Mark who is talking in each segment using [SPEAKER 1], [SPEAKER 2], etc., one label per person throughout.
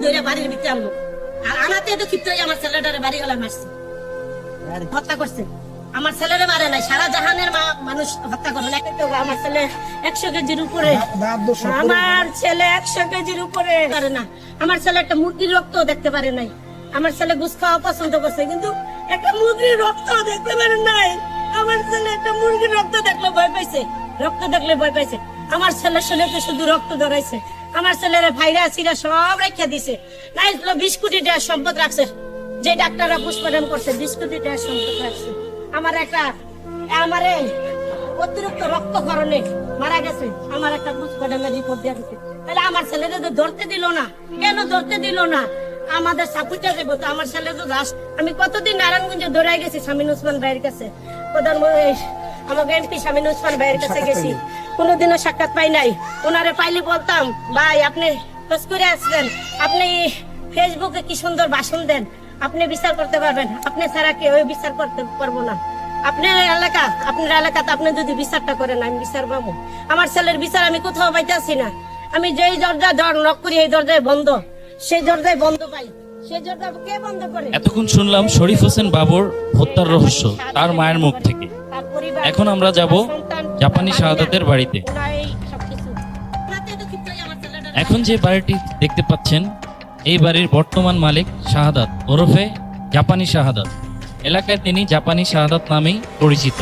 [SPEAKER 1] ধরে বাড়ির ভিতরে আনলো, আর আনাতে তো ক্ষিপ্ত হয়ে আমার ছেলেটারে বাড়ি গলা মারছে, হত্যা করছে। আমার ছেলেরে মারে নাই, সারা জাহানের মানুষ হত্যা করে না। আমার ছেলে 100 কেজির উপরে, আমার ছেলে 100 কেজির উপরে পারে না। আমার ছেলে একটা মুরগির রক্ত দেখতে পারে নাই। আমার ছেলে ঘুষ খাওয়া পছন্দ করছে, কিন্তু একটা মুরগির রক্ত দেখতে পারে নাই। আমার ছেলে একটা মুরগির রক্ত দেখলে ভয় পাইছে, রক্ত দেখলে ভয় পাইছে। আমার ছেলের শরীরে শুধু রক্ত ধরাইছে। আমার ছেলের ভাইরাস সিরা সব রেখে দিছে। নাই 20 কোটি টাকা সম্পদ রাখছে, যে ডাক্তাররা পুষ্পদান করছে 20 কোটি টাকা সম্পদ রাখছে। আমারে অতিরিক্ত রক্তক্ষরণে মারা গেছে। আমার একটা পুষ্পদানের রিপোর্ট দেওয়া দিচ্ছে। তাহলে আমার ছেলেরা তো ধরতে দিল না, কেন ধরতে দিল না? আমাদের সাপুটা দেবো তো, আমার ছেলে তো লাশ। আমি কতদিন নারায়ণগঞ্জে দৌড়াই গেছি স্বামীন ওসমান ভাইয়ের কাছে, প্রধানমন্ত্রী আমাকে এমপি স্বামীন ওসমান ভাইয়ের কাছে গেছি, কোনোদিনও সাক্ষাৎ পাই নাই। ওনারে পাইলে বলতাম, ভাই আপনি খোঁজ করে আসবেন, আপনি ফেসবুকে কি সুন্দর ভাষণ দেন, আপনি বিচার করতে পারবেন, আপনি ছাড়া কেউ বিচার করতে পারবো না। আপনার এলাকাতে আপনি যদি বিচারটা করেন, আমি বিচার পাবো। আমার ছেলের বিচার আমি কোথাও পাইতেছি না। আমি যেই দরজা নক করি, এই দরজায় বন্ধ, সেই দরজায় বন্ধ পাই, সেই দরজা কে বন্ধ করে?
[SPEAKER 2] এতক্ষণ শুনলাম শরীফ হোসেন বাবুর হত্যার রহস্য তার মায়ের মুখ থেকে। এখন আমরা যাব জাপানি শাহাদাতের বাড়িতে। এখন যে বাড়িটি দেখতে পাচ্ছেন, এই বাড়ির বর্তমান মালিক শাহাদাত ওরফে জাপানি শাহাদাত। এলাকায় তিনি জাপানি শাহাদাত নামেই পরিচিত।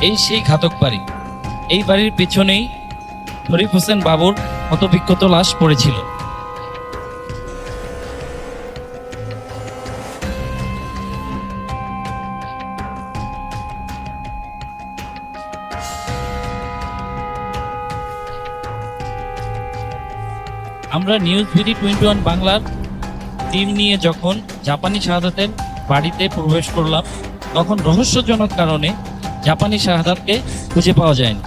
[SPEAKER 2] এই সেই ঘাতক বাড়ি। এই বাড়ির পেছনেই শরীফ হোসেন বাবুর ক্ষতবিক্ষত লাশ পড়েছিল। আমরা নিউজ বিডি 21 বাংলার টিম নিয়ে যখন জাপানি শাহাদাতের বাড়িতে প্রবেশ করলাম, তখন রহস্যজনক কারণে জাপানি শাহাদাতকে খুঁজে পাওয়া যায়নি।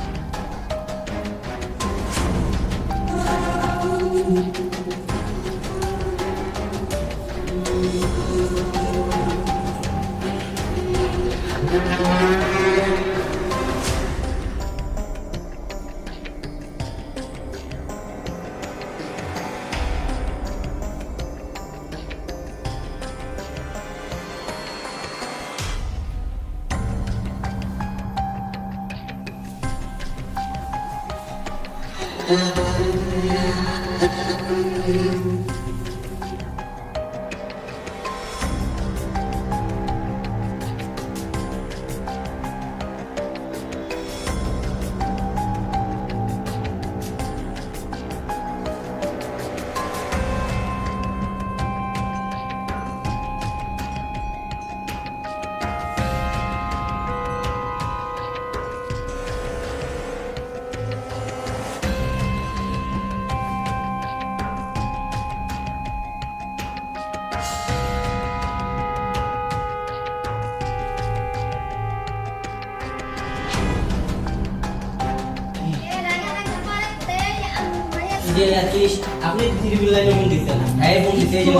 [SPEAKER 3] যে অ্যাটলিস্ট আপনি ত্রিপুল লাইনে ফোন দিতেন না, এই ফোন দিতে যে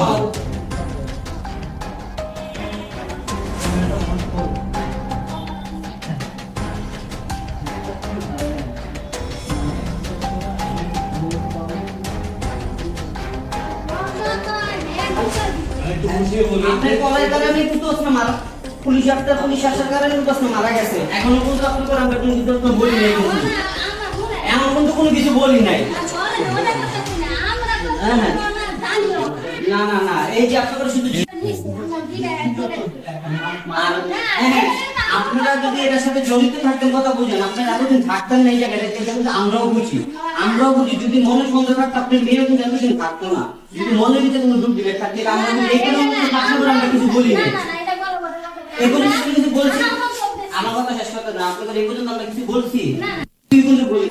[SPEAKER 3] আপনার কলের কারণে কিন্তু ওসনা মারা, পুলিশ আসার কারণে কিন্তু ওসনা মারা গেছে। এখনো কিন্তু আপনার করে আমরা কোনো কিছু বলি নাই, এমন কিন্তু কোনো কিছু বলি নাই। না না না, এই যে আপনারা শুধু আপনারা যদি এটার সাথে জড়িত থাকতেন, কথা বুঝেন, আপনারা এতদিন থাকতেন না এই জায়গাটা, কিন্তু আমরাও বুঝি। যদি মনে সন্দেহ থাকতো আপনার মেয়েও কিন্তু এতদিন থাকতো না। যদি মনের ভিতরে কোনো দুঃখ দিবে থাকতে, আমরা আমরা কিছু বলি না, এগুলো কিছু বলছি। আমার কথা শেষ করতে না, আপনাদের এই পর্যন্ত আমরা কিছু বলছি, তুই কিন্তু বলি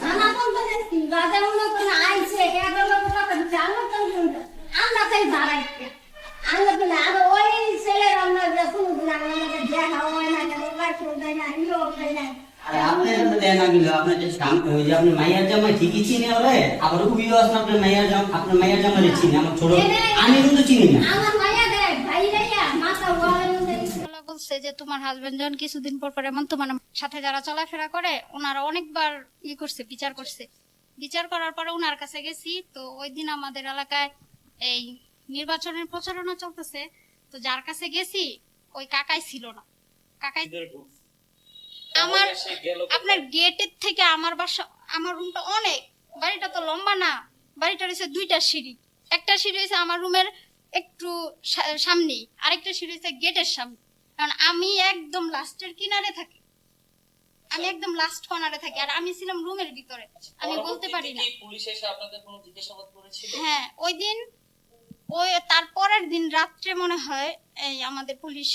[SPEAKER 3] আপনার মাইয়ার জামা ঠিকই চিনি ওরে, আবার খুবইও আসলে আপনার মাইয়ার জামা চিনি, আমার ছোট আমি কিন্তু চিনি না।
[SPEAKER 4] বলছে যে তোমার হাজবেন্ড যখন কিছুদিন পর পর এমন তোমার সাথে যারা চলাফেরা করে ওনারা অনেকবার করছে, বিচার করছে। বিচার করার পরে ওনার কাছে গেছি, তো ওই দিন আমাদের এলাকায় এই নির্বাচনের প্রচারণা চলতেছে, তো যার কাছে গেছি ওই কাকাই ছিল না। কাকাই আমার আপনার গেটের থেকে আমার বাসা, আমার রুমটা অনেক, বাড়িটা তো লম্বা না, বাড়িটা রয়েছে 2টা সিঁড়ি। একটা সিঁড়ি হয়েছে আমার রুমের একটু সামনে, আরেকটা সিঁড়ি হয়েছে গেটের সামনে। কারণ আমি একদম লাস্টের কিনারে থাকি, আমি একদম লাস্ট কর্নারে থাকি, আর আমি ছিলাম রুমের ভিতরে, আমি বলতে পারি না।
[SPEAKER 2] পুলিশ এসে আপনাদের কোনো জিজ্ঞাসাবাদ করেছিল?
[SPEAKER 4] হ্যাঁ, ওই দিন ওই তারপরের দিন রাত্রে মনে হয় এই আমাদের পুলিশ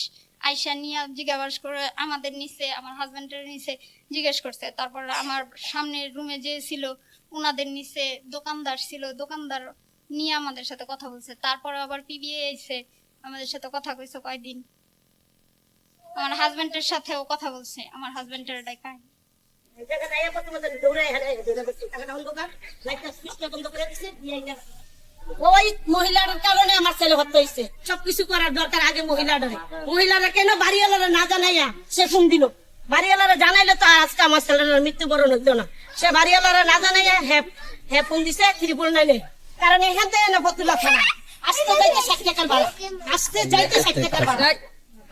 [SPEAKER 4] আইসা নিয়ে জিজ্ঞাসা করে আমাদের নিচে, আমার হাজবেন্ডের নিচে জিজ্ঞেস করছে। তারপর আমার সামনের রুমে যে ছিল ওনাদের নিচে দোকানদার ছিল, দোকানদার নিয়ে আমাদের সাথে কথা বলছে। তারপরে আবার পিবিএ এসে আমাদের সাথে কথা কইছে কয়দিন, আমার হাজবেন্ডের সাথেও কথা বলছে, আমার হাজবেন্ডের ডাকায়।
[SPEAKER 1] ওই মহিলার কারণে আমার ছেলে হত্যা হয়েছে। সবকিছু করার দরকার আগে মহিলারা কেন বাড়িওয়ালারা না জানাইয়া সে ফোন দিল। বাড়িওয়ালারা জানাইলে তো আজকে আমার ছেলের মৃত্যুবরণ হইতো না। সে বাড়িওয়ালারা না জানাইয়া হ্যাঁ ফোন দিছে 399, কারণ এখান থেকে না ফতুল্লা থানা আসতে যাইতে 60 টাকার ভাড়া, আসতে যাইতে 60 টাকার ভাড়া।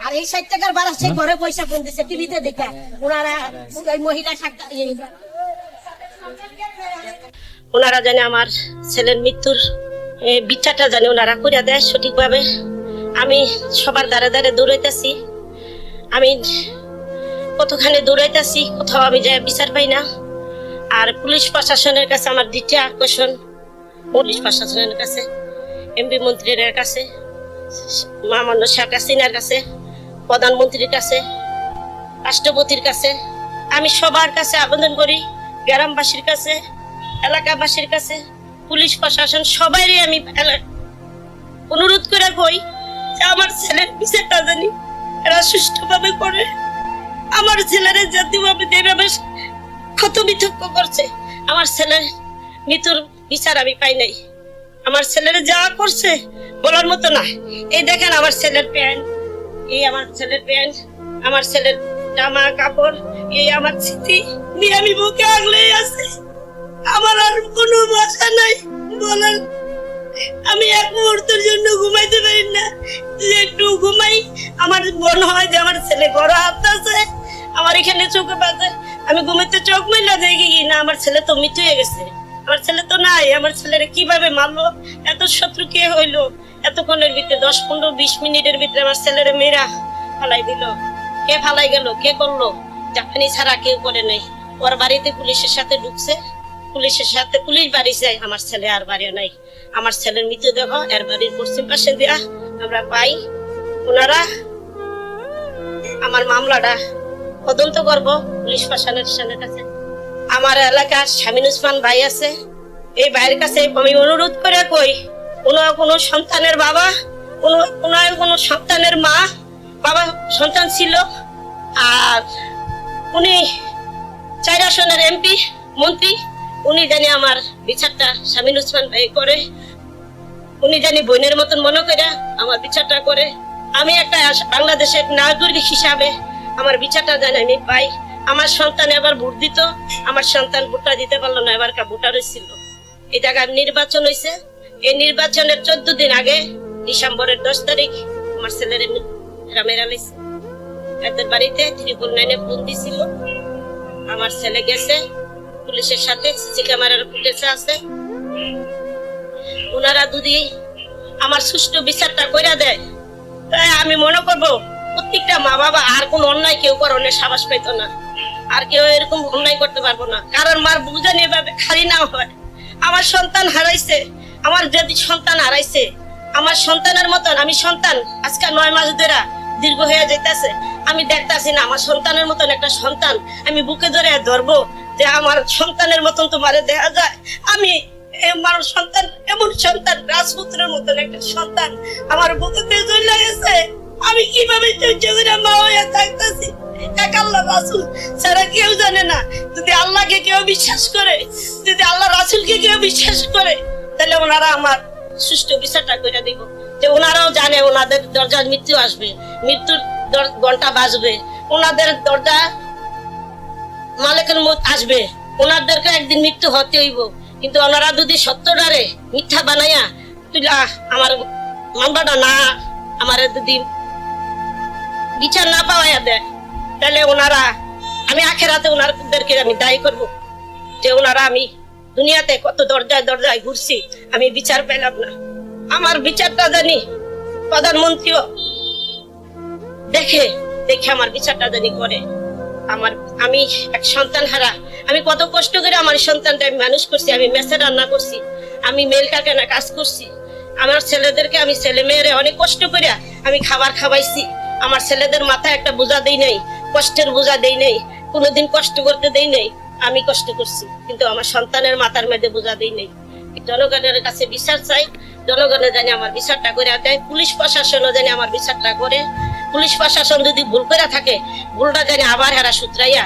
[SPEAKER 1] আর এই 60 টাকার ভাড়া সে ঘরে পয়সা ফোন দিছে টিভিতে দেখা। ওনারা ওই মহিলা ওনারা জানে আমার ছেলের মৃত্যুর বিচারটা জানে ওনারা করিয়া দেয় সঠিকভাবে। আমি সবার দ্বারে দ্বারে দৌড়াইতেছি, আমি কতখানি দৌড়াইতেছি, কোথাও আমি যাই বিচার পাই না। আর পুলিশ প্রশাসনের কাছে আমার দ্বিতীয় আকর্ষণ, পুলিশ প্রশাসনের কাছে, এমপি মন্ত্রীর কাছে, মামান্য শেখ হাসিনার কাছে, প্রধানমন্ত্রীর কাছে, রাষ্ট্রপতির কাছে, আমি সবার কাছে আবেদন করি, গ্রামবাসীর কাছে, এলাকাবাসীর কাছে, পুলিশ প্রশাসন সবাইরই আমি অনুরোধ করে কই যে আমার ছেলের বিচারটা জানি এরা সুষ্ঠুভাবে করে। আমার ছেলের জাতীয়ভাবে যেভাবে ক্ষত বিক্ষত করছে, আমার ছেলের মৃত্যুর বিচার আমি পাই নাই। আমার ছেলের যা করছে বলার মতো না। এই দেখেন আমার ছেলের প্যান্ট, এই আমার ছেলের প্যান্ট, আমার ছেলের জামা কাপড়, এই আমার স্মৃতি নিয়ে আমি বুকে আগলে আছি। আমার আর কোনো ভাষা নাই বলার। আমি এক মুহূর্তের জন্য ঘুমাইতে পারি না, যে একটু ঘুমাই আমার মনে হয় যে আমার ছেলে বড় হাঁটতেছে, আমার এখানে চোখে বাজে, আমি ঘুমাইতে চোখ মেলা দেখি কি না আমার ছেলে তো মৃত্যু হয়ে গেছে, আমার ছেলে তো নাই। আমার ছেলেরে কিভাবে মারলো, এত শত্রু কে হইলো, এতক্ষণের ভিতরে 10-15-20 মিনিটের ভিতরে আমার ছেলেরে মেয়েরা ফালাই দিল। কে ফালাই গেল, কে করলো? জাপানি ছাড়া কেউ করে নাই। ওর বাড়িতে পুলিশের সাথে ঢুকছে, পুলিশের সাথে পুলিশ বাড়ি যায়, আমার ছেলে আর বাড়িও নাই। আমার ছেলের মৃতদেহ এর বাড়ির পশ্চিম পাশে দেয়া আমরা পাই। ওনারা আমার মামলাটা তদন্ত করবো পুলিশ প্রশাসনের কাছে। আমার এলাকার শামিন উসমান ভাই আছে, এই ভাইয়ের কাছে আমি অনুরোধ করে কই, কোনো সন্তানের বাবা, কোনো সন্তানের মা, বাবা সন্তান ছিল, আর উনি 4 আসনের এমপি মন্ত্রী, উনি জানি আমার বিচারটা শামিন উসমান ভাই করে, উনি জানি বোনের মতন মনে করে আমার বিচারটা করে। আমি একটা বাংলাদেশের নাগরিক হিসাবে আমার বিচারটা জানি আমি পাই। আমার সন্তান এবার ভোট দিত, আমার সন্তান ভোটটা দিতে পারলো না, এবার ভোটার হয়েছিল। এই জায়গায় নির্বাচন হয়েছে, এই নির্বাচনের 14 দিন আগে ডিসেম্বরের 10 তারিখ আমার ছেলের মেরা লাইছে। এদের বাড়িতে 399 ফোন দিছিল, আমার ছেলে গেছে পুলিশের সাথে, সিসি ক্যামেরার ফুটেজ আছে। ওনারা যদি আমার সুষ্ঠু বিচারটা করে দেয়, তাই আমি মনে করবো প্রত্যেকটা মা বাবা আর কোন অন্যায় কেউ করার সাহস পাইতো না, আর কেউ এরকম অন্যায় করতে পারবো না। কারণ মার বুঝানি এভাবে খালি না হয়। আমার সন্তান হারাইছে, আমার যদি সন্তান হারাইছে, আমার সন্তানের মতন আমি সন্তান আজকে 9 মাস ধরে দীর্ঘ হয়ে যাইতেছে, আমি দেখতাছি না আমার সন্তানের মতন একটা সন্তান আমি বুকে ধরে ধরবো যে আমার সন্তানের মতন তোমারে দেখা যায়। আমি আমার সন্তান এমন সন্তান, রাজপুত্রের মতন একটা সন্তান আমার বুকে চলে গেছে, আমি কিভাবে সহ্য করে মা হয়ে থাকতেছি? এক আল্লাহ রাসূল ছাড়া কেউ জানে না। যদি আল্লাহকে কেউ বিশ্বাস করে, যদি আল্লাহ রাসূলকে কেউ বিশ্বাস করে, তাহলে ওনারা আমার সুষ্ঠু বিচারটা করে দিব, যে ওনারাও জানে ওনাদের দরজার মৃত্যু আসবে, মৃত্যুর ঘন্টা বাজবে, ওনাদের দরজা মালিকের মত আসবে, ওনাদেরকে একদিন মৃত্যু হতে হইব। কিন্তু ওনারা যদি সত্যটারে মিথ্যা বানাইয়া তুইলা আমার মামলাটা না, আমার যদি বিচার না পাওয়াইয়া দেয়, তাহলে ওনারা, আমি আখেরাতে ওনাদেরকে আমি দায়ী করব যে ওনারা, আমি দুনিয়াতে কত দরজায় দরজায় ঘুরছি, আমি বিচার পেলাম না। আমার বিচারটা জানি প্রধানমন্ত্রীও দেখে দেখে আমার বিচারটা জানি করে। আমি এক সন্তান হারা, আমি কত কষ্ট করে আমার সন্তানটা আমি মানুষ করছি, আমি মেসে রান্না করছি, আমি মেল কারখানা কাজ করছি, আমার ছেলেদেরকে, আমি ছেলে মেয়েরে অনেক কষ্ট করে আমি খাবার খাওয়াইছি। আমার ছেলেদের মাথায় একটা বোঝা দেই নাই, কষ্টের বোঝা দেই নাই, কোনোদিন কষ্ট করতে দেই নাই। আমি কষ্ট করছি, কিন্তু আমার সন্তানের মাথার মধ্যে বোঝা দেই নাই। জনগণের কাছে বিচার চাই, জনগণের জানি আমার বিচারটা করে দেয়, পুলিশ প্রশাসনও জানি আমার বিচারটা করে। পুলিশ প্রশাসন যদি ভুল করে থাকে, ভুলটা জানি আবার হেরা সুতরাইয়া,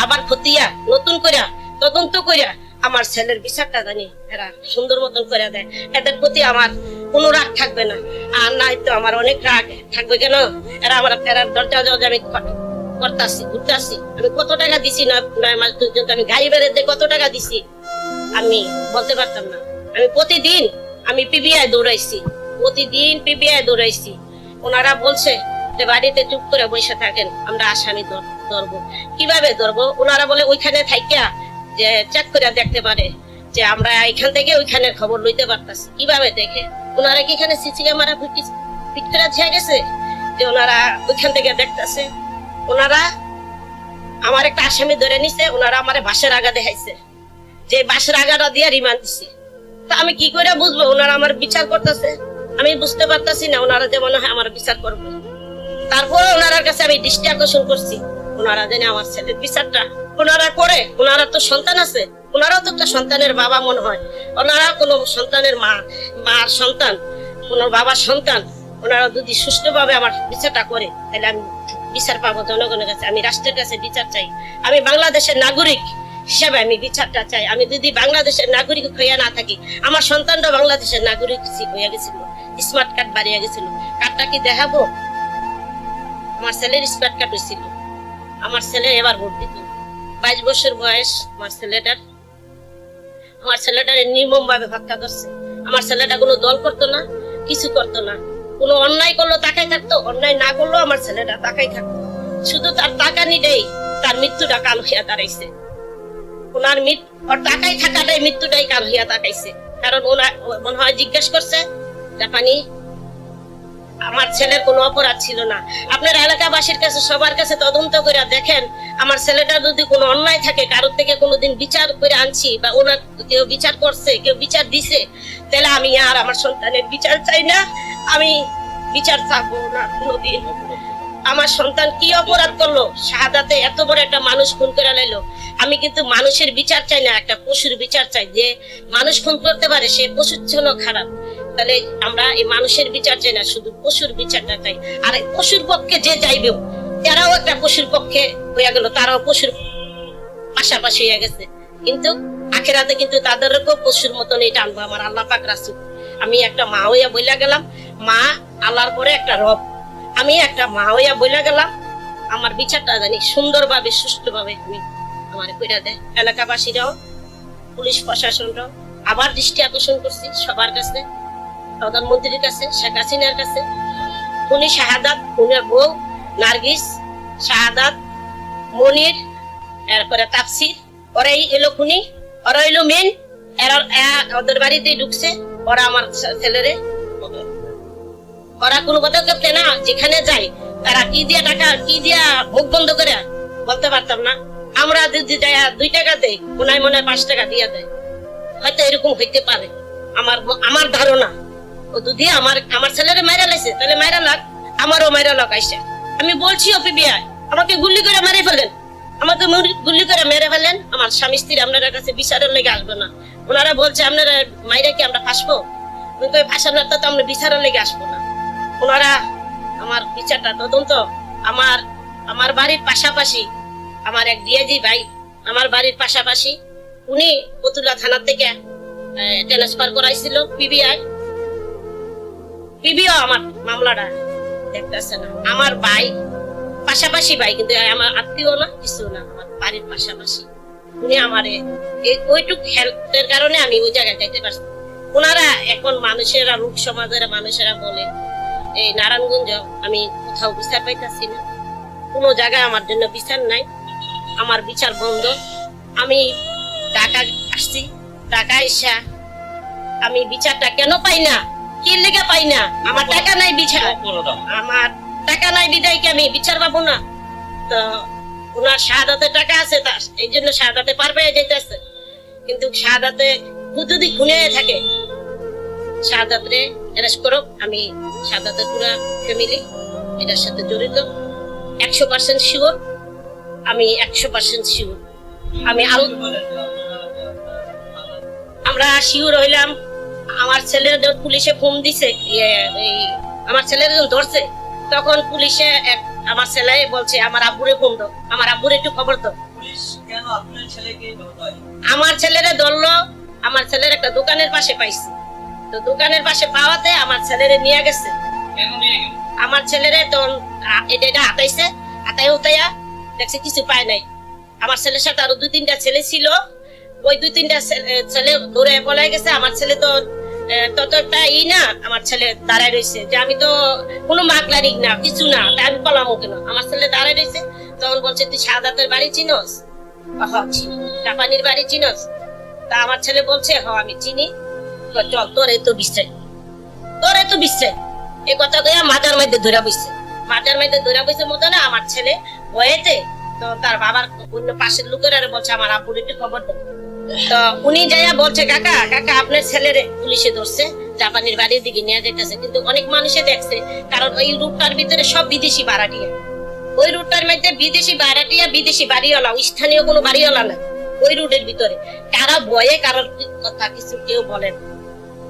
[SPEAKER 1] আবার খতিয়া নতুন করিয়া তদন্ত করিয়া আমার ছেলের বিচারটা জানি এরা সুন্দর মতন করে দেয়। এদের প্রতি আমার কোনো রাগ থাকবে না। আর নাই তো আমার অনেক রাগ থাকবে। কেন এরা আমার দরজা দরজা আমি করতেছি, ঘুরতেছি। আমি কত টাকা দিছি, 9 মাস পর্যন্ত আমি গাড়ি বেড়ে কত টাকা দিছি আমি বলতে পারতাম না। আমি প্রতিদিন আমি পিবিআই দৌড়াইছি, প্রতিদিন পিবিআই দৌড়াইছি। ওনারা বলছে যে বাড়িতে চুপ করে বসে থাকেন, আমরা আসামি ধরবো। কিভাবে ধরবো? ওনারা বলে ওইখানে থাইকা যে চেক করে দেখতে পারে যে আমরা এখান থেকে ওইখানের খবর লইতে পারতাছি। কিভাবে দেখে? ওনারা কি এখানে সিসি ক্যামেরা ভিতরে ঝিয়ে গেছে যে ওনারা ওইখান থেকে দেখতেছে? ওনারা আমার একটা আসামি ধরে নিছে, ওনারা আমার বাসের আগা দেখাইছে, যে বাসের আগাটা দিয়ে রিমান্ড দিছে। তা আমি কি করে বুঝবো ওনারা আমার বিচার করতেছে? আমি বুঝতে পারতাছি না ওনারা যে মনে হয় আমার বিচার করবে। তারপরে ওনার কাছে আমি দৃষ্টি আকর্ষণ করছি, ওনারা জানি আমার ছেলের বিচারটা ওনারা করে। ওনারা তো সন্তান আছে, ওনারাও তো একটা সন্তানের বাবা মনে হয়। ওনারা কোনো সন্তানের মার সন্তান, কোনো বাবার সন্তান, ওনারা যদি সুষ্ঠুভাবে আমার বিচারটা করে, তাহলে আমি বিচার পাবো জনগণের কাছে। আমি রাষ্ট্রের কাছে বিচার চাই। আমি বাংলাদেশের নাগরিক হিসাবে আমি বিচারটা চাই। আমি যদি বাংলাদেশের নাগরিক হইয়া না থাকি, আমার সন্তানটা বাংলাদেশের নাগরিক হইয়া গেছিল, স্মার্ট কার্ড বাড়িয়ে গেছিল, কার্ডটা কি দেখাবো? আমার ছেলের স্মার্ট কার্ড হয়েছিল, আমার ছেলে এবার ভোট দিত। 22 বছর বয়স আমার ছেলেটার নির্মম ভাবে হত্যা করছে। আমার ছেলেটা কোনো দল করতো না, কিছু করতো না। কোনো অন্যায় করলো তাকাই থাকতো, অন্যায় না করলো আমার ছেলেটা তাকাই থাকতো। শুধু তার টাকা নিতেই তার মৃত্যুটা কাল হইয়া দাঁড়াইছে। ওর টাকাই থাকাটাই মৃত্যুটাই কাল হইয়া দাঁড়াইছে। কারণ ওনার মনে হয় জিজ্ঞেস করছে জাপানি আমার ছেলের কোনো অপরাধ ছিল না। আপনার এলাকাবাসীর কাছে সবার কাছে তদন্ত করে দেখেন, আমার ছেলেটা যদি কোনো অন্যায় থাকে, কারোর থেকে কোনোদিন বিচার করে আনছি বা ওনার কেউ বিচার করছে, কেউ বিচার দিছে, তাহলে আমি আর আমার সন্তানের বিচার চাই না, আমি বিচার চাবো না কোনোদিন। আমার সন্তান কি অপরাধ করলো? শাহাদাতে এত বড় একটা মানুষ খুন করে লাইলো। আমি কিন্তু মানুষের বিচার চাই না, একটা পশুর বিচার চাই। যে মানুষ খুন করতে পারে সে পশুর জন্য খারাপ। তাহলে আমরা এই মানুষের বিচার চাই না, শুধু পশুর বিচারটা চাই। আর এই পশুর পক্ষে যে যাইবে, তারাও একটা পশুর পক্ষে হইয়া গেল, তারাও পশুর পাশাপাশি হয়ে গেছে। কিন্তু আখেরাতে কিন্তু তাদেরকেও পশুর মতন এটা আনবো আমার আল্লাহ পাক রাসূল। আমি একটা মা হইয়া বইলা গেলাম, মা আল্লাহর পরে একটা রব। আমি একটা মা হইয়া বইলা গেলাম, আমার বিচারটা জানি সুন্দরভাবে সুষ্ঠুভাবে আমি আমার কইরা দেয়। এলাকাবাসীরাও, পুলিশ প্রশাসনরাও আবার দৃষ্টি আকর্ষণ করছি সবার কাছে, প্রধানমন্ত্রীর কাছে, শেখ হাসিনার কাছে। উনি শাহাদাত, উনার বউ নার্গিস, শাহাদাত, মনির, এরপরে তাফসির, ওরাই এলো খুনি, ওরা এলো মেন। এরা ওদের বাড়িতেই ঢুকছে। ওরা আমার ছেলেরে, ওরা কোনো পদক্ষেপ নেয় না। যেখানে যাই তারা কি দিয়া টাকা, কি দিয়া মুখ বন্ধ করে বলতে পারতাম না। আমরা যদি যাই 2 টাকা দেয়, মনে হয় 5 টাকা দিয়া দেয়। হয়তো এরকম হইতে পারে, আমার ধারণা। ও যদি আমার ছেলেরে মাইরা লাইছে, তাহলে মাইরা লাগ, আমারও মাইরা লাগ আইসা। আমি বলছি পিবিআই আমাকে গুলি করে মেরে ফেলেন, আমাকে গুলি করে মেরে ফেলেন। আমার স্বামী স্ত্রী আপনার কাছে বিচারের লেগে আসবে না। ওনারা বলছে আপনারা মাইরা কি আমরা ফাঁসবো? ফাঁসানোর তো আমরা বিচারের লেগে আসবো না। ওনারা আমার বিচারটা তদন্ত, আমার বাড়ির পাশাপাশি আমার এক ডিআইজি ভাই, আমার বাড়ির পাশাপাশি, উনি পতুলা থানা থেকে ট্রান্সফার করাইছিল পিবিআই আমার মামলাটা দেখতেছে না। আমার ভাই পাশাপাশি ভাই, কিন্তু আমার আত্মীয় না, কিছু না, আমার বাড়ির পাশাপাশি। উনি আমারে ওইটুক হেল্পের কারণে আমি ওই জায়গায় যাইতে পারছি। ওনারা এখন মানুষেরা, লোক সমাজের মানুষেরা বলে এই নারায়ণগঞ্জ আমি কোথাও বিচার পাইতেছি না, কোনো জায়গায় আমার জন্য বিচার নাই, আমার বিচার বন্ধ। আমি ঢাকা আসছি, ঢাকা এসা আমি বিচারটা কেন পাই না, কি লেগে পাই না? আমার টাকা নাই বিচার, আমার টাকা নাই বিদায়কে আমি বিচার পাবো না। তো ওনার শাহাদাতে টাকা আছে, এই জন্য শাহাদাতে পার পেয়ে যেতেছে। কিন্তু শাহাদাতে যদি খুনে থাকে, শাহাদাতে অ্যারেস্ট করো। আমি শাহাদাতের পুরা ফ্যামিলি এটার সাথে জড়িত, 100% শিওর। আমি 100% শিওর। আমি আমরা শিওর হইলাম। আমার ছেলের পুলিশে ফোন দিছে, আমার ছেলের ধরছে, তখন পুলিশে আমার ছেলে বলছে আমার আব্বুরে ফোন দাও, আমার আব্বুরে একটু খবর দাও। আমার ছেলেরে ধরলো, আমার ছেলের একটা দোকানের পাশে পাইছি, তো দোকানের পাশে পাওয়াতে আমার ছেলেরে নিয়ে গেছে। আমার ছেলেরে তখন এটা হাতাইছে, হাতাই উতাইয়া দেখছে কিছু পায় নাই। আমার ছেলের সাথে আরো 2-3টা ছেলে ছিল, ওই 2-3টা ছেলে দৌড়ে পলাই গেছে। আমার ছেলে তো ততটা না, আমার ছেলে দাঁড়ায় রয়েছে যে আমি তো কোনো মাকলারি না, কিছু না, তাই আমি পালামো কেন? আমার ছেলে দাঁড়ায় রয়েছে। তখন বলছে তুই শাহাদাতের বাড়ি চিনস? জাপানির বাড়ি চিনস? তা আমার ছেলে বলছে হ আমি চিনি। চল তোর তো বিশ্বাস, তোর তো বিশ্বাস। এই কথা কইয়া মাজার মধ্যে ধরা বইছে, মাজার মধ্যে ধরা বইছে মতো না। আমার ছেলে ভয়েতে তো তার বাবার অন্য পাশের লোকের বলছে আমার আব্বুর একটু খবর দেয়। তো উনি যাইয়া বলছে কাকা কাকা আপনার ছেলেরে পুলিশে ধরছে, জাপানির বাড়ির দিকে নিয়ে যাইতেছে। কিন্তু অনেক মানুষে দেখছে, কারণ ওই রুটটার ভিতরে সব বিদেশি ভাড়াটিয়া, ওই রুটটার মধ্যে বিদেশি ভাড়াটিয়া, বিদেশি বাড়িওয়ালা, স্থানীয় কোনো বাড়িওয়ালা না ওই রুটের ভিতরে। কারা ভয়ে কারোর কথা কিছু কেউ বলেন,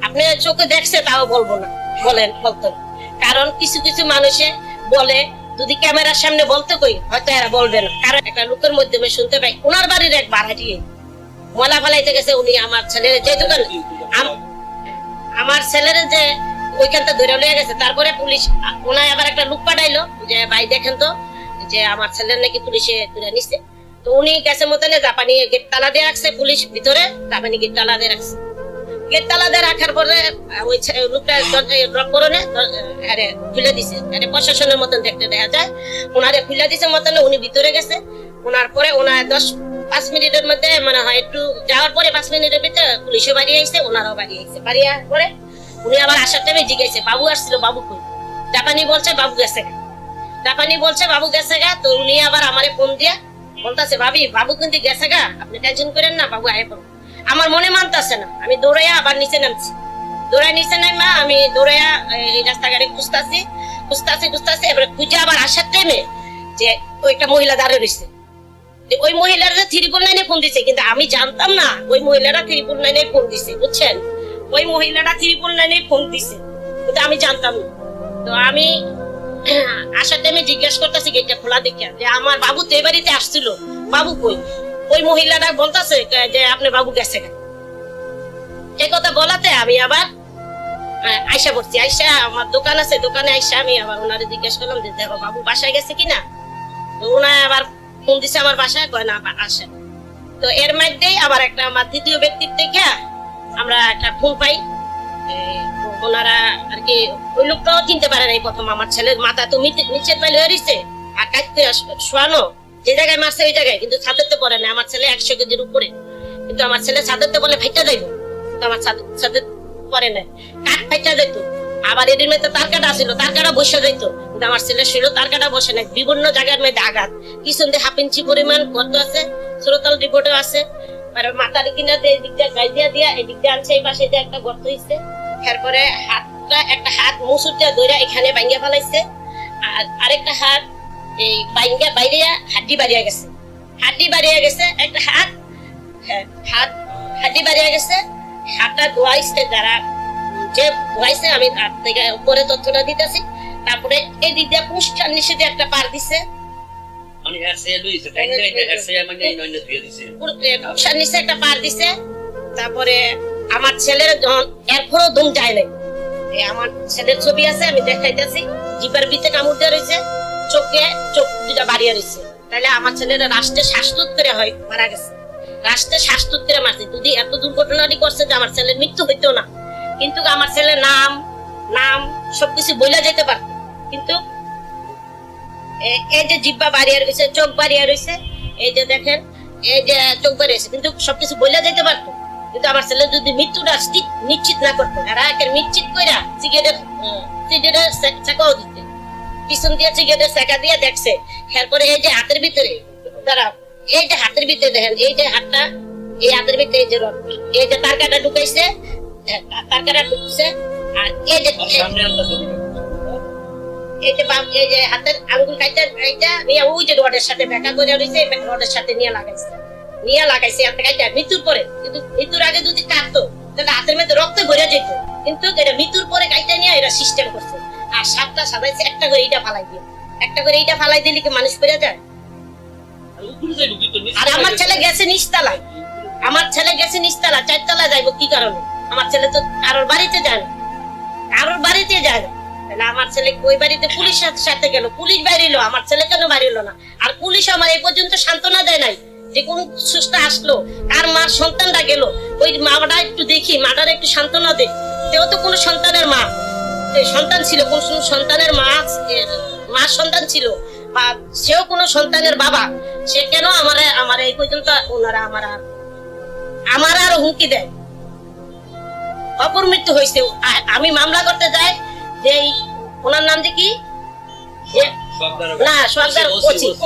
[SPEAKER 1] আপনি চোখে দেখছে তাও বলবো না, বলতো। কারণ কিছু কিছু মানুষে বলে, যদি ক্যামেরার সামনে বলতে কই হয়তো এরা বলবে না। কারণ একটা লোকের মধ্যে আমি শুনতে পাই ওনার বাড়ির এক ভাড়াটিয়ে মলা ফেলাইতে গেছে। উনি আমার ছেলের যে দোকান, আমার ছেলের যে ওইখানটা ধরে লিয়ে গেছে। তারপরে পুলিশ ওনায় আবার একটা লোক পাঠাইলো যে ভাই দেখেন তো যে আমার ছেলের নাকি পুলিশে ধরে নিচ্ছে। তো উনি গেছে মতনে জাপানি গেট তালা দিয়ে রাখছে, পুলিশ ভিতরে জাপানি গেট তালা দিয়ে রাখছে। গেট তালা দিয়ে রাখার পরে ওই লোকটা ড্রপ করে খুলে দিছে, প্রশাসনের মতন দেখতে দেখা যায়। ওনারে খুলে দিছে মতন উনি ভিতরে গেছে। ওনার পরে ওনার 10-5 মিনিটের মধ্যে মনে হয় একটু যাওয়ার পরে 5 মিনিটের ভিতরে পুলিশও বাড়ি আইছে, ওনারাও বাড়ি আইছে। বাড়ি আসার পরে উনি আবার আসার টাইমে জিজ্ঞাসা বাবু আসছিল, বাবু কই? জাপানি বলছে বাবু গেছে গা, জাপানি বলছে বাবু গেছে গা। তো উনি আবার আমারে ফোন দিয়া বলতেছে ভাবি বাবু কিন্তু গেছে গা, আপনি টেনশন করেন না, বাবু আয় পড়ো। আমার মনে মানতেছে না, আমি দৌড়াইয়া আবার নিচে নামছি। দৌড়াই নিচে নামা আমি দৌড়াইয়া এই রাস্তাঘাটে খুঁজতাছি। এবারে খুঁজে আবার আসার টাইমে যে ওইটা মহিলা দাঁড়িয়ে রয়েছে। ওই মহিলারা 399 ফোন দিছে, কিন্তু আমি জানতাম না ওই মহিলারা 399 ফোন দিছে, বুঝছেন? ওই মহিলারা 399 ফোন দিছে, কিন্তু আমি জানতাম না। তো আমি আসার টাইমে জিজ্ঞাসা করতেছি গেটটা খোলা দেখে যে আমার বাবু তো এই বাড়িতে আসছিল, বাবু কই? ওই মহিলারা বলতেছে যে আপনার বাবু গেছে। এই কথা বলাতে আমি আবার আইসা পড়ছি। আইসা আমার দোকান আছে, দোকানে আইসা আমি আবার ওনারে জিজ্ঞাসা করলাম যে দেখো বাবু বাসায় গেছে কিনা। তো ওনার আবার ফোন দিছে আমার বাসায়, কয় না আসে। তো এর মধ্যেই আবার একটা আমার তৃতীয় ব্যক্তির থেকে আমরা একটা ফোন পাই। ওনারা আর কি ওই লোকটাও চিনতে পারে নাই প্রথম। আমার ছেলের মাথা তো নিচের পাইলে হয়েছে আর কাটতে শোয়ানো, যে জায়গায় মারছে ওই জায়গায়, কিন্তু ছাদেরতে পড়ে না। আমার ছেলে 100 কেজির উপরে, কিন্তু আমার ছেলে ছাদেরতে বলে ফাইটা যাইব, তো আমার ছাদের পরে না, কাঠ ফাইটা যাইত। আবার এদের মধ্যে তার কাটা আসছিল, তার কাটা বসে যাইতো, কিন্তু আমার ছেলে ছিল তার কাটা বসে নাই। বিভিন্ন জায়গার মধ্যে আঘাত, কিছু 1.5 ইঞ্চি পরিমাণ গর্ত আছে, শ্রোতাল রিপোর্টও আছে। মাথার কিনা এদিকটা গাই দিয়া এদিকটা আনছে, এই পাশে একটা গর্ত হইছে। এরপরে হাতটা একটা হাত মুসুর দিয়ে ধরে এখানে ভাঙ্গিয়া ফেলাইছে, আর আরেকটা হাত এই বাইরে হাড্ডি বাড়িয়ে গেছে, একটা হাড্ডি বাড়িয়ে গেছে। হাতটা ধোয়াইছে যারা যে ধোয়াইছে, আমি তার থেকে উপরে তথ্যটা দিতেছি। তারপরে এই দিক দিয়ে পুষ্টার নিচে দিয়ে একটা পার দিছে, নিচে একটা পার দিছে। তারপরে আমার ছেলের এরপরও দম যায় নাই। আমার ছেলের ছবি আছে, আমি দেখাইতেছি। জিপার ভিতরে কামড় দেওয়া রয়েছে, চোখ চোখে চোখ দুটা বাড়িয়ে রয়েছে, তাহলে আমার ছেলেরা রাষ্ট্রের শ্বাসরোধ করে হয় মারা গেছে, রাষ্ট্রের শ্বাসরোধ করে মারছে। যদি এত দুর্ঘটনাটি করছে যে আমার ছেলের মৃত্যু হইতো না, কিন্তু আমার ছেলের নাম সবকিছু বইলা যেতে পারত, কিন্তু এই যে জিব্বা বাড়িয়ে রয়েছে, চোখ বাড়িয়ে রয়েছে, এই যে দেখেন এই যে চোখ বাড়িয়েছে, কিন্তু সবকিছু বইলা যেতে পারতো। কিন্তু আমার ছেলে যদি মৃত্যুটা নিশ্চিত না করতো, এরা একের নিশ্চিত কইরা সিগারেটের চাকাও দিতে, পিছন দিয়ে সিগারেটের চাকা দিয়ে দেখছে। এরপরে এই যে হাতের ভিতরে দাঁড়াও, এই যে হাতের ভিতরে দেখেন, এই যে হাতটা, এই হাতের ভিতরে এই যে রড, এই যে তার কাটা ঢুকাইছে, তার কাটা ঢুকছে, আর এই যে এই যে হাতের আঙ্গুল কাইটা নিয়ে ওই যে রডের সাথে বেঁকা করে রয়েছে, রডের সাথে নিয়ে লাগাইছে হাতে কাইটা মৃত্যুর পরে। কিন্তু মৃত্যুর আগে যদি কাটতো তাহলে হাতের মধ্যে রক্ত ভরে যেত, কিন্তু এটা মৃত্যুর পরে কাইটা নিয়ে এরা সিস্টেম করছে। আর সাতটা সাজাইছে, একটা করে এইটা ফালাই দিয়ে, একটা করে এইটা ফালাই দিলে কি মানুষ পড়ে যায়? আর আমার ছেলে গেছে নিচতলায়, আমার ছেলে গেছে নিচতলা, 4 তলা যাইবো কি কারণে? আমার ছেলে তো কারোর বাড়িতে যায় না, কারোর বাড়িতে যায় না। তাহলে আমার ছেলে ওই বাড়িতে পুলিশের সাথে গেল, পুলিশ বাইরেলো, আমার ছেলে কেন বাইরেলো না? আর পুলিশ আমার এই পর্যন্ত সান্ত্বনা দেয় নাই যে কোন সুস্থ আসলো, কার মার সন্তানটা গেল, ওই মাটা একটু দেখি, মাটার একটু সান্ত্বনা দে। তেও তো কোনো সন্তানের মা সন্তান ছিল, কোন সন্তানের মা সন্তান ছিল, বা সেও কোনো সন্তানের বাবা, সে কেন আমার এই পর্যন্ত ওনারা আমার আর হুমকি দেয়? অপমৃত্যু হয়েছে, আমি মামলা করতে যাই যে ওনার নাম যে কি না সরকার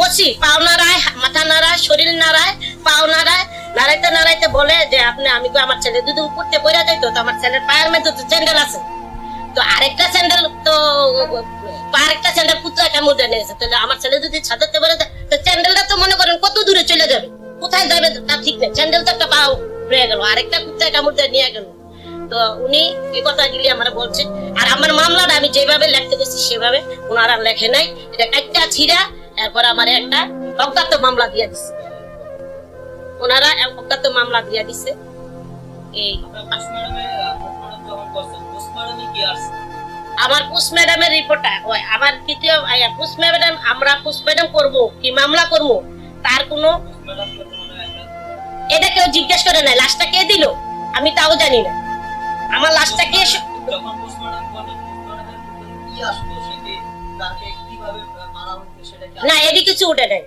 [SPEAKER 1] ওসি পাও নাড়ায়, মাথা নাড়ায়, শরীর নাড়ায়, পাও নাড়ায়, নাড়াইতে বলে যে আমি আমার ছেলে দুদিন করতে পড়ে যাইতো, তো আমার ছেলের পায়ের মধ্যে তো স্যান্ডেল আছে, তো আরেকটা স্যান্ডেল কুত্তা কামড় দিয়ে নিয়েছে, তাহলে আমার ছেলে যদি ছাদাতে পারে তো স্যান্ডেলটা তো মনে করেন কত দূরে চলে যাবে, কোথায় যাবে তা ঠিক নেই, স্যান্ডেল তো একটা পাও রয়ে গেল, আরেকটা কুত্তা কামড় দিয়ে নিয়ে গেল। তো উনি এই কথাগুলি আমার বলছে। আর আমার মামলাটা আমি যেভাবে লিখতে গেছি সেভাবে ওনারা লেখে নাই, এটা একটা ছিড়া, এরপর আমার একটা অজ্ঞাত মামলা দিয়ে দিছে, ওনারা অজ্ঞাত মামলা দিয়ে দিছে। এই আমার পোস্টম্যাডামের রিপোর্টটা আমার দ্বিতীয় পোস্টম্যাডাম, আমরা পোস্টম্যাডাম করবো কি মামলা করবো তার কোনো এটা কেউ জিজ্ঞেস করে নাই। লাশটা কে দিল আমি তাও জানি না, আমার লাশটা কে না এটি কিছু উঠে নাই,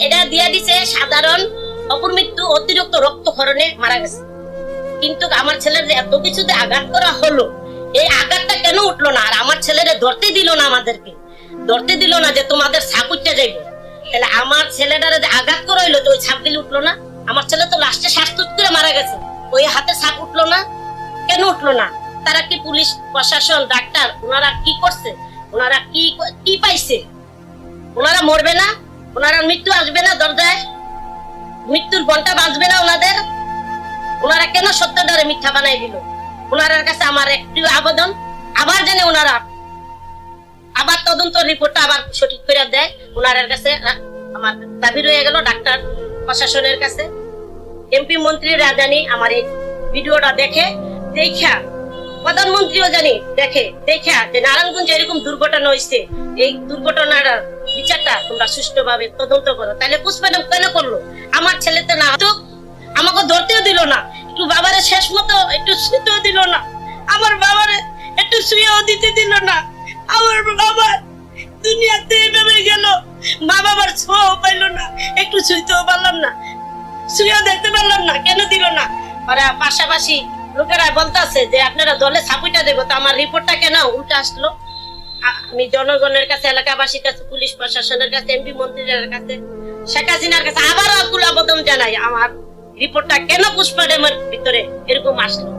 [SPEAKER 1] এটা দিয়ে দিছে সাধারণ অপমৃত্যু, অতিরিক্ত রক্তক্ষরণে মারা গেছে। কিন্তু আমার ছেলের যে এত কিছুতে আঘাত করা হলো, এই আঘাতটা কেন উঠলো না? আর আমার ছেলেরে ধরতে দিল না, আমাদেরকে ধরতে দিল না যে তোমাদের ছাপ উঠতে যাইবে, তাহলে আমার ছেলেটারে যে আঘাত করা হইলো তো ওই ছাপগুলি উঠলো না? আমার ছেলে তো লাস্টে শ্বাসরোধ করে মারা গেছে, ওই হাতে ছাপ উঠলো না, কেন উঠলো না? তারা কি পুলিশ প্রশাসন ডাক্তার ওনারা কি করছে? ওনারা কি পাইছে? ওনারা মরবে না? ওনারা মৃত্যু আসবে না দরজায়? মৃত্যুর ঘন্টা বাজবে না ওনাদের? ওনারা কেন সত্যটারে মিথ্যা বানাই দিল? ওনার কাছে আমার একটু আবেদন, আবার জানে ওনারা আবার তদন্ত রিপোর্টটা আবার সঠিক করে দেয়। ওনার কাছে আমার দাবি রয়ে গেল ডাক্তার প্রশাসনের কাছে, এমপি মন্ত্রীরা জানি আমার এই ভিডিওটা দেখা, প্রধানমন্ত্রীও জানি দেখা যে নারায়ণগঞ্জে এরকম দুর্ঘটনা হয়েছে, এই দুর্ঘটনার বিচারটা তোমরা সুষ্ঠুভাবে তদন্ত করো। তাহলে পুষ্পাদম কেন করলো? আমার ছেলেতে না তো আমাকে ধরতেও দিল না, একটু বাবারে শেষ মতো একটু শুতেও দিল না, আমার বাবারে একটু শুয়েও দিতে দিল না। আমার বাবা দুনিয়াতে এভাবে গেল, মা বাবার ছোঁয়াও পাইল না, একটু শুইতেও পারলাম না, শুয়েও দেখতে পারলাম না, কেন দিল না? ওরা পাশাপাশি লোকেরা বলতেছে যে আপনারা দলে ছাপুইটা দেবো, তো আমার রিপোর্টটা কেন উল্টা আসলো? আমি জনগণের কাছে, এলাকাবাসীর কাছে, পুলিশ প্রশাসনের কাছে, এমপি মন্ত্রীদের কাছে, শেখ হাসিনার কাছে আবারও আকুল আবেদন জানাই, আমার রিপোর্টটা কেন পুষ্পাড্যামের ভিতরে এরকম আসলো?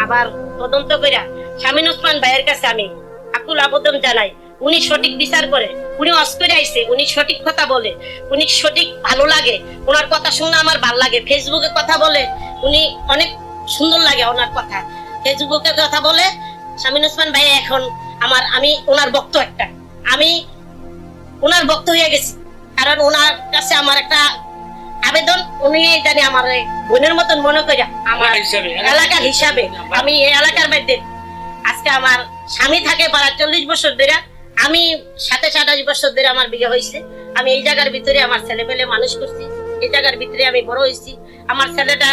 [SPEAKER 1] আবার তদন্ত কইরা শামীম ওসমান ভাইয়ের কাছে আমি আকুল আবেদন জানাই, উনি সঠিক বিচার করে, উনি অস্করে আইছে, উনি সঠিক কথা বলে, উনি সঠিক ভালো লাগে, ওনার কথা শুনে আমার ভালো লাগে। ফেসবুকে কথা বলে উনি অনেক সুন্দর লাগে, ওনার কথা ফেসবুকে কথা বলে। শামীম ওসমান ভাই এখন আমি ওনার ভক্ত, আমি ওনার ভক্ত হয়ে গেছি, কারণ ওনার কাছে আমার একটা আবেদন, উনি জানি আমার বোনের মতন মনে করে, আমার এলাকার হিসাবে আমি এই এলাকার মধ্যে আজকে আমার স্বামী থাকে প্রায় 40 বছর ধরে, আমি 27-28 বছর ধরে আমার বিয়ে হয়েছে। আমি এই জায়গার ভিতরে আমার ছেলে পেলে মানুষ করছি, এই জায়গার ভিতরে আমি বড় হয়েছি। আমার ছেলেটা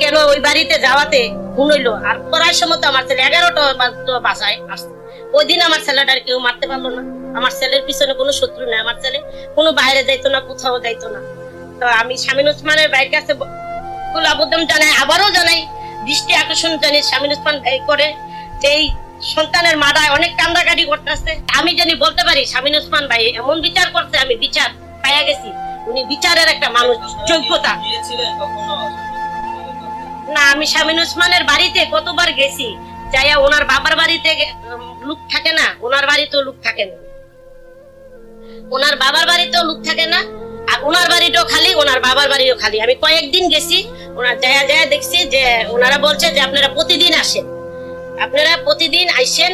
[SPEAKER 1] কেন ওই বাড়িতে যাওয়াতে খুন হইলো, আর করার সময় তো আমার ছেলে 11টা বাসায় আসছে। ওই দিন আমার ছেলেটার কেউ মারতে পারলো না। আমার ছেলের পিছনে কোনো শত্রু নেই, আমার ছেলে কোনো বাইরে যাইতো না, কোথাও যাইতো না। তো আমি শামীম ওসমানের ভাইয়ের কাছে আবেদন জানাই, আবারও জানাই, দৃষ্টি আকর্ষণ জানি শামীম ওসমান ভাই করে যে এই সন্তানের মারায় অনেক কান্দাকাটি করতেছে। আমি জানি বলতে পারি শামীম ওসমান ভাই এমন বিচার করছে, আমি বিচার পাইয়া গেছি। উনি বিচারের একটা মানুষ, যোগ্যতা। না, আমি শামীম ওসমানের বাড়িতে কতবার গেছি, যাইয়া ওনার বাবার বাড়িতে লোক থাকে না, ওনার বাড়িতেও লোক থাকে না, ওনার বাবার বাড়িতেও লোক থাকে না, আর ওনার বাড়িটাও খালি, ওনার বাবার বাড়িও খালি। আমি কয়েকদিন গেছি, ওনার যায়া দেখছি যে ওনারা বলছে যে আপনারা প্রতিদিন আসেন, আপনারা প্রতিদিন আইসেন,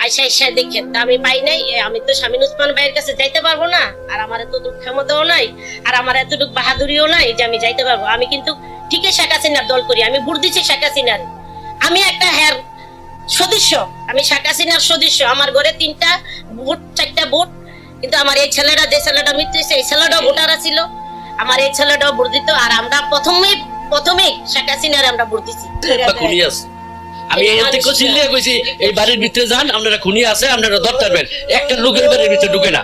[SPEAKER 1] আইসা দেখেন। তা আমি পাই নাই। আমি তো শামীম ওসমান ভাইয়ের কাছে যাইতে পারবো না, আর আমার এত ক্ষমতাও নাই, আর আমার এতটুকু বাহাদুরিও নাই যে আমি যাইতে পারবো। আমি কিন্তু ঠিকই শেখ হাসিনার দল করি, আমি ভোট দিচ্ছি শেখ হাসিনার। আমি একটা হ্যার সদস্য, আমি শেখ হাসিনার সদস্য। আমার ঘরে 3টা ভোট, 4টা ভোট। কিন্তু আমার এই ছেলেটা, যে ছেলেটা মৃত্যু হয়েছে, এই ছেলেটাও ভোটার ছিল, আমার এই ছেলেটাও ভোট দিত। আর আমরা প্রথমেই শেখ হাসিনার আমরা ভোট দিচ্ছি।
[SPEAKER 5] আমি এর থেকে চিল্লিয়ে কইছি এই বাড়ির ভিতরে যান, আপনারা খুনি আছে, আপনারা ধরতে পারবেন। একটা লোকের বাড়ির ভিতরে ঢুকে না,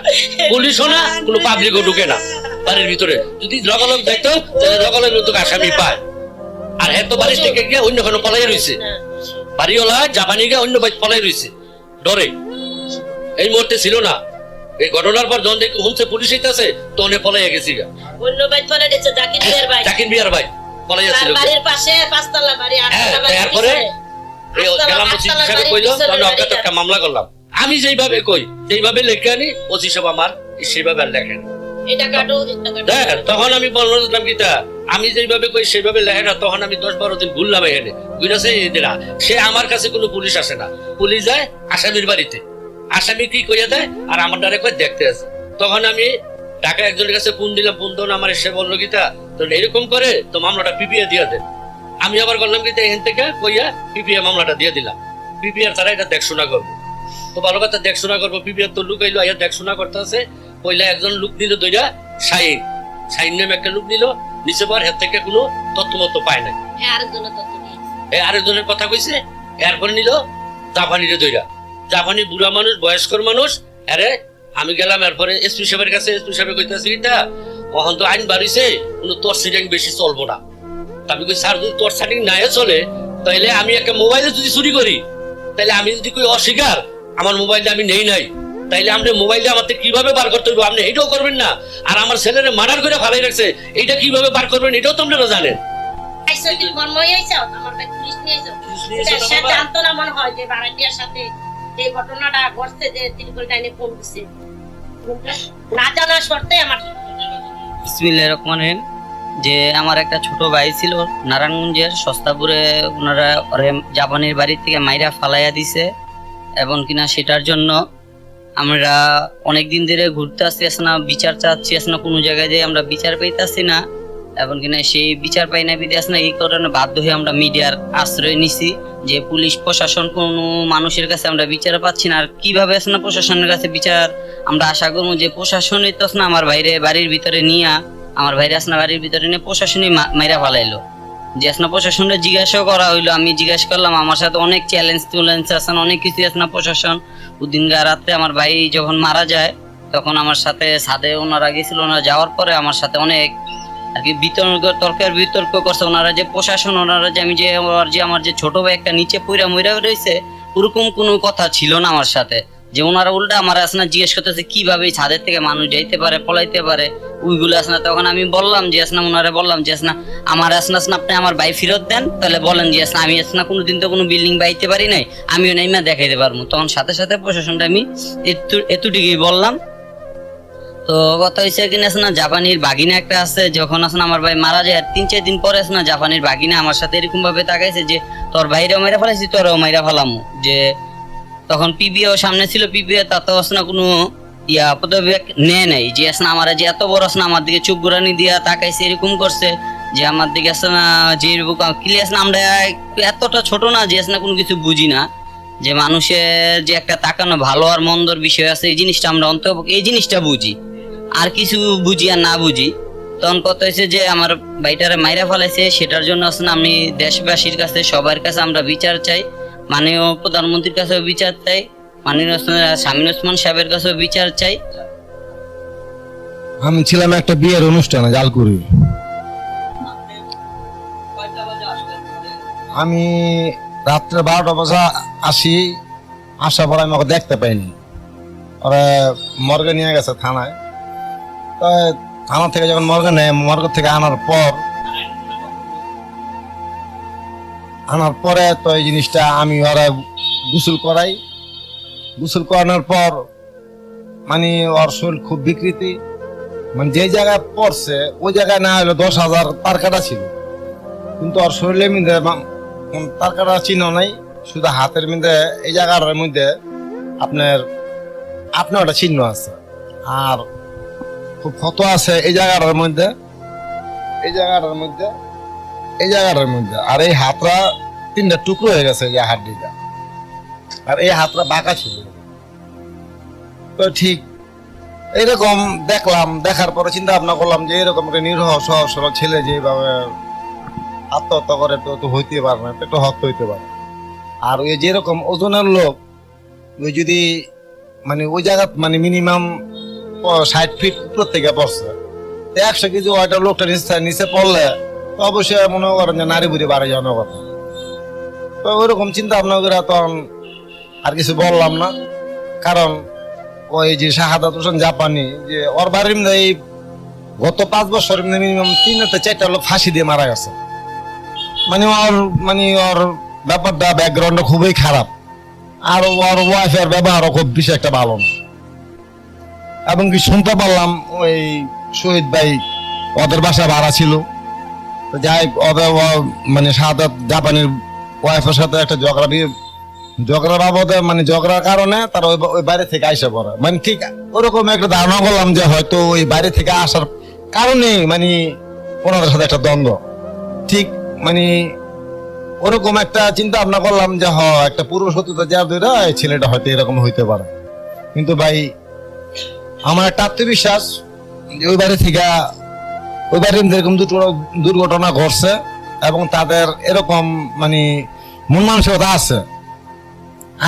[SPEAKER 5] পুলিশও না, কোনো পাবলিকও ঢুকে না বাড়ির ভিতরে। যদি লগালগ দেখতো তাহলে লগালগ লোক আসামি পায়। আর এত বাড়ির থেকে গিয়ে অন্য কোনো পলাই রয়েছে, বাড়িওয়ালা জাপানি গিয়ে অন্য বাড়ি পলাই রয়েছে ডরে। এই মুহূর্তে ছিল না, এই ঘটনার পর যখন দেখি হুমছে পুলিশ আছে তখন পলাই গেছি।
[SPEAKER 1] অন্য ভাই পলাই গেছে,
[SPEAKER 5] জাকির বিয়ার ভাই পলাই ছিল,
[SPEAKER 1] বাড়ির পাশে 5তলা বাড়ি, 8তলা বাড়ি।
[SPEAKER 5] তারপরে মামলা করলাম। আমি যেইভাবে কই সেইভাবে লেখে আনি, ওসি সাহেব আমার সেইভাবে আর লেখেন। তখন আমি বললাম কিটা, আমি যেইভাবে কই সেইভাবে লেখে না। তখন আমি 10-12 দিন ঘুরলাম এখানে, ঘুরেছে না। সে আমার কাছে কোনো পুলিশ আসে না, পুলিশ যায় আসামির বাড়িতে, আসামি কি কইয়া দেয় আর আমার দ্বারা কই দেখতে আসে। তখন আমি ঢাকা একজনের কাছে ফোন দিলাম, ফোন তখন আমার সে বললো কিটা তো এরকম করে তো মামলাটা পিপিএ দিয়ে দেন। আমি আবার বললাম কি এখান থেকে কইয়া পিপিএ মামলাটা দিয়ে দিলাম। পিপিআর তারা এটা দেখশোনা করবো, তো ভালো কথা দেখশোনা করবো। পিপিআর তো লুক আইলো, আইয়া দেখশোনা করতে আছে। পয়লা একজন লোক দিল, দইরা শাইন নামে একটা লোক দিল, নিচে পর এর থেকে কোনো তথ্য মত পায় না। আরেকজনের কথা কইছে, এরপরে নিল জাপানিরে দইরা। জাপানি বুড়া মানুষ, বয়স্কর মানুষ। আরে আমি গেলাম, এরপরে এসপি সাহেবের কাছে। এসপি সাহেব কইতেছে কিটা ওখান তো আইন বাড়িছে, কোনো তরসিডিং বেশি চলবো না। আমি কই স্যার যদি তোর সার্টিং নাই চলে, তাহলে আমি একটা মোবাইলে যদি চুরি করি, তাহলে আমি যদি কই অস্বীকার আমার মোবাইলটা আমি নেই নাই, তাইলে আপনি মোবাইলটা আমাদের কিভাবে বার করতে হইব আপনি এটাও করবেন না। আর আমার ছেলেরে মার্ডার করে ফালাই রাখছে, এইটা কিভাবে বার করবেন এটাও তো আপনারা জানেন।
[SPEAKER 6] বিসমিল্লাহির রহমানির রহিম। যে আমার একটা ছোট ভাই ছিল নারায়ণগঞ্জের সস্তাপুরে, ওনারা জাপানের বাড়ি থেকে মাইরা ফালাইয়া দিছে, এবং কিনা সেটার জন্য আমরা অনেকদিন ধরে ঘুরতে আসছি না, বিচার চাচ্ছি না, কোনো জায়গায় যাই আমরা বিচার পাইতেছি না, এবং কিনা সেই বিচার পাই না বিদেশ না। এই কারণে বাধ্য হয়ে আমরা মিডিয়ার আশ্রয় নিছি, যে পুলিশ প্রশাসন কোনো মানুষের কাছে আমরা বিচার পাচ্ছি না। আর কিভাবে আসলে প্রশাসনের কাছে বিচার আমরা আশা করবো, যে প্রশাসনই তো না আমার বাইরে বাড়ির ভিতরে নিয়ে, আমার ভাইরে আসনা বাড়ির ভিতরে নিয়ে প্রশাসনই মাইরা ফালাইলো। যে আসনা প্রশাসনটা জিজ্ঞাসাও করা হইলো, আমি জিজ্ঞাসা করলাম, আমার সাথে অনেক চ্যালেঞ্জ আছে, অনেক কিছু আছে না প্রশাসন। ওদিন রাত্রে আমার ভাই যখন মারা যায়, তখন আমার সাথে ছাদে ওনারা গেছিল, ওনারা যাওয়ার পরে আমার সাথে অনেক আর কি বিতর্ক করছে ওনারা, যে প্রশাসন ওনারা, যে আমি যে আমার যে ছোট ভাই একটা নিচে পইরা মইরা রয়েছে, ওরকম কোনো কথা ছিল না আমার সাথে। যে ওনারা উল্টা আমার আসনা জিজ্ঞেস করতেছে কিভাবে ছাদের থেকে মানুষ যাইতে পারে, পলাইতে পারে, ওইগুলো আসনা। তখন আমি বললাম যে আসনা, ওনারা বললাম যে আসনা আমার আসনা আপনি আমার ভাই ফেরত দেন, তাহলে বলেন যে আসনা আমি আসনা কোনোদিন তো কোনো বিল্ডিং বাইতে পারি নাই, আমিও নাইমা দেখাইতে পারবো। তখন সাথে সাথে প্রশাসনটা আমি এতটুকুই বললাম। তো কথা হয়েছে কিনা আসনা জাপানির বাগিনা একটা আছে, যখন আসনা আমার ভাই মারা যায় 3-4 দিন পরে আসনা জাপানির বাগিনা আমার সাথে এরকম ভাবে তাকাইছে যে তোর ভাইরাও মাইরা ফেলাইছি, তোরও মাইরা ফেলামু। যে তখন পিবিও সামনে ছিল, পিবিও তাতেও আসনা কোনো পদক্ষেপ নেয় নাই, যে আসনা আমার যে এত বড় আসনা আমার দিকে চুপ ঘুরানি দিয়া তাকাইছে, এরকম করছে যে আমার দিকে আসনা যে ক্লিয়ার আসনা আমরা এতটা ছোট না যে আসনা কোনো কিছু বুঝি না, যে মানুষের যে একটা তাকানো ভালো আর মন্দর বিষয় আছে, এই জিনিসটা আমরা অন্তত এই জিনিসটা বুঝি, আর কিছু বুঝি আর না বুঝি। তখন কথা হয়েছে যে আমার ভাইটারে মাইরা ফেলাইছে, সেটার জন্য আসলে আমি দেশবাসীর কাছে সবার কাছে আমরা বিচার চাই, মাননীয় প্রধানমন্ত্রীর কাছেও বিচার চাই, মাননীয় শামীম ওসমান সাহেবের কাছেও বিচার চাই।
[SPEAKER 7] আমি ছিলাম একটা বিয়ের অনুষ্ঠানে জালকুড়ি। আমি রাত্রে 12টা বাজে আসার পর আমি ওকে দেখতে পাইনি। ওরা মর্গে নিয়ে গেছে থানায়। তো থানা থেকে যখন মর্গে নেয়, মর্গ থেকে আনার পরে তো এই জিনিসটা আমি ওরা গোসল করাই। গোসল করানোর পর মানে ওর শরীর খুব বিকৃতি, মানে যে জায়গায় পড়ছে ওই জায়গায় না হলো 10,000 তার কাটা ছিল, কিন্তু ওর শরীরের মধ্যে তার কাটা চিহ্ন নাই, শুধু হাতের মধ্যে এই জায়গার মধ্যে আপনার ওটা চিহ্ন আছে, আর খুব ক্ষত আছে এই জায়গাটার মধ্যে, আর এই হাতটা 3টা টুকরো হয়ে গেছে, এই হাড্ডিটা, আর এই হাতটা বাঁকা ছিল। তো ঠিক এইরকম দেখলাম, দেখার পরে চিন্তা ভাবনা করলাম যে এরকম একটা নিরহ সহজ সরল ছেলে যেভাবে আত্মহত্যা করে তো হইতে পারে না, একটু হত্যা হইতে পারে। আর ওই যেরকম ওজনের লোক, ওই যদি মানে ওই জায়গা মানে মিনিমাম 60 ফিট উপর থেকে পড়ছে, 100 কেজি ওইটা লোকটা নিচে পড়লে তো অবশ্যই মনে করেন যে নারী বুড়ি বাড়ি যাওয়ার কথা। তো ওইরকম চিন্তা ভাবনা করে তখন আর কিছু বললাম না, কারণ ওই যে শাহাদাত হোসেন জাপানি, যে ওর বাড়ির মধ্যে এই গত 5 বছর মিনিমাম 3-4টা লোক ফাঁসি দিয়ে মারা গেছে। মানে ওর ব্যাপারটা ব্যাকগ্রাউন্ডটা খুবই খারাপ, আর ওর ওয়াইফের ব্যবহারও খুব বেশি একটা ভালো না। এবং কি শুনতে পারলাম ওই শহীদ ভাই ওদের বাসা ভাড়া ছিল, তো যাই ওদের মানে শাহাদাত জাপানির ওয়াইফের সাথে একটা ঝগড়া বাবদে মানে ঝগড়ার কারণে তারা ওই বাইরে থেকে আইসা পড়ে, মানে ঠিক ওরকম একটা ধারণা করলাম যে হয়তো ওই বাইরে থেকে আসার কারণে মানে ওনাদের সাথে একটা দ্বন্দ্ব, ঠিক মানে ওরকম একটা চিন্তা ভাবনা করলাম যে একটা পূর্ব শত্রুতা যার দুইটা এই ছেলেটা হয়তো এরকম হইতে পারে। কিন্তু ভাই আমার একটা আত্মবিশ্বাস যে ওই বাড়ি এরকম দুটো দুর্ঘটনা ঘটছে এবং তাদের এরকম মানে মন মানসিকতা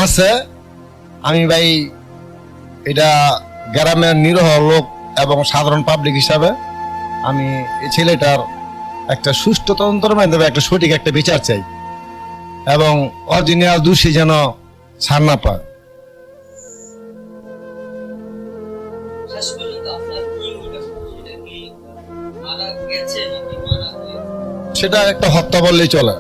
[SPEAKER 7] আছে। আমি ভাই এটা গ্রামের নিরহ লোক এবং সাধারণ পাবলিক হিসাবে আমি এই ছেলেটার একটা সুষ্ঠু তদন্তের মাধ্যমে একটা সঠিক একটা বিচার চাই এবং অরিজিনাল দোষী যেন ছাড় না পায়। সেটা একটা হত্যা বললেই চলে।